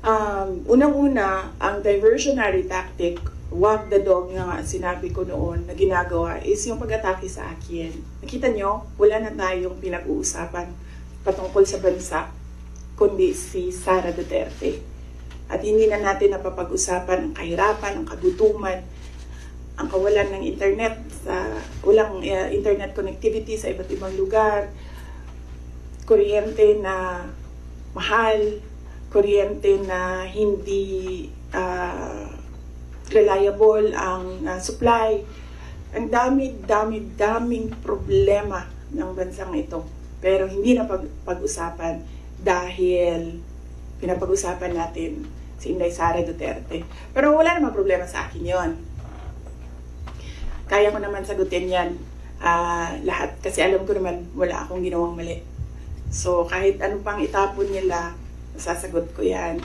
Unang-una, ang diversionary tactic, wag the dog nga sinabi ko noon na ginagawa is yung pag-atake sa akin. Nakita nyo, wala na tayong pinag-uusapan patungkol sa bansa, kundi si Sara Duterte. At hindi na natin napapag-usapan ang kahirapan, ang kagutuman, ang kawalan ng internet, walang internet connectivity sa iba't ibang lugar, kuryente na mahal, kuryente na hindi reliable ang supply. Ang daming problema ng bansang ito. Pero hindi na pag-usapan dahil pinapag-usapan natin si Inday Sara Duterte. Pero wala namang problema sa akin yon. Kaya ko naman sagutin yan lahat kasi alam ko naman wala akong ginawang mali. So kahit ano pang itapon nila, sasagot ko yan.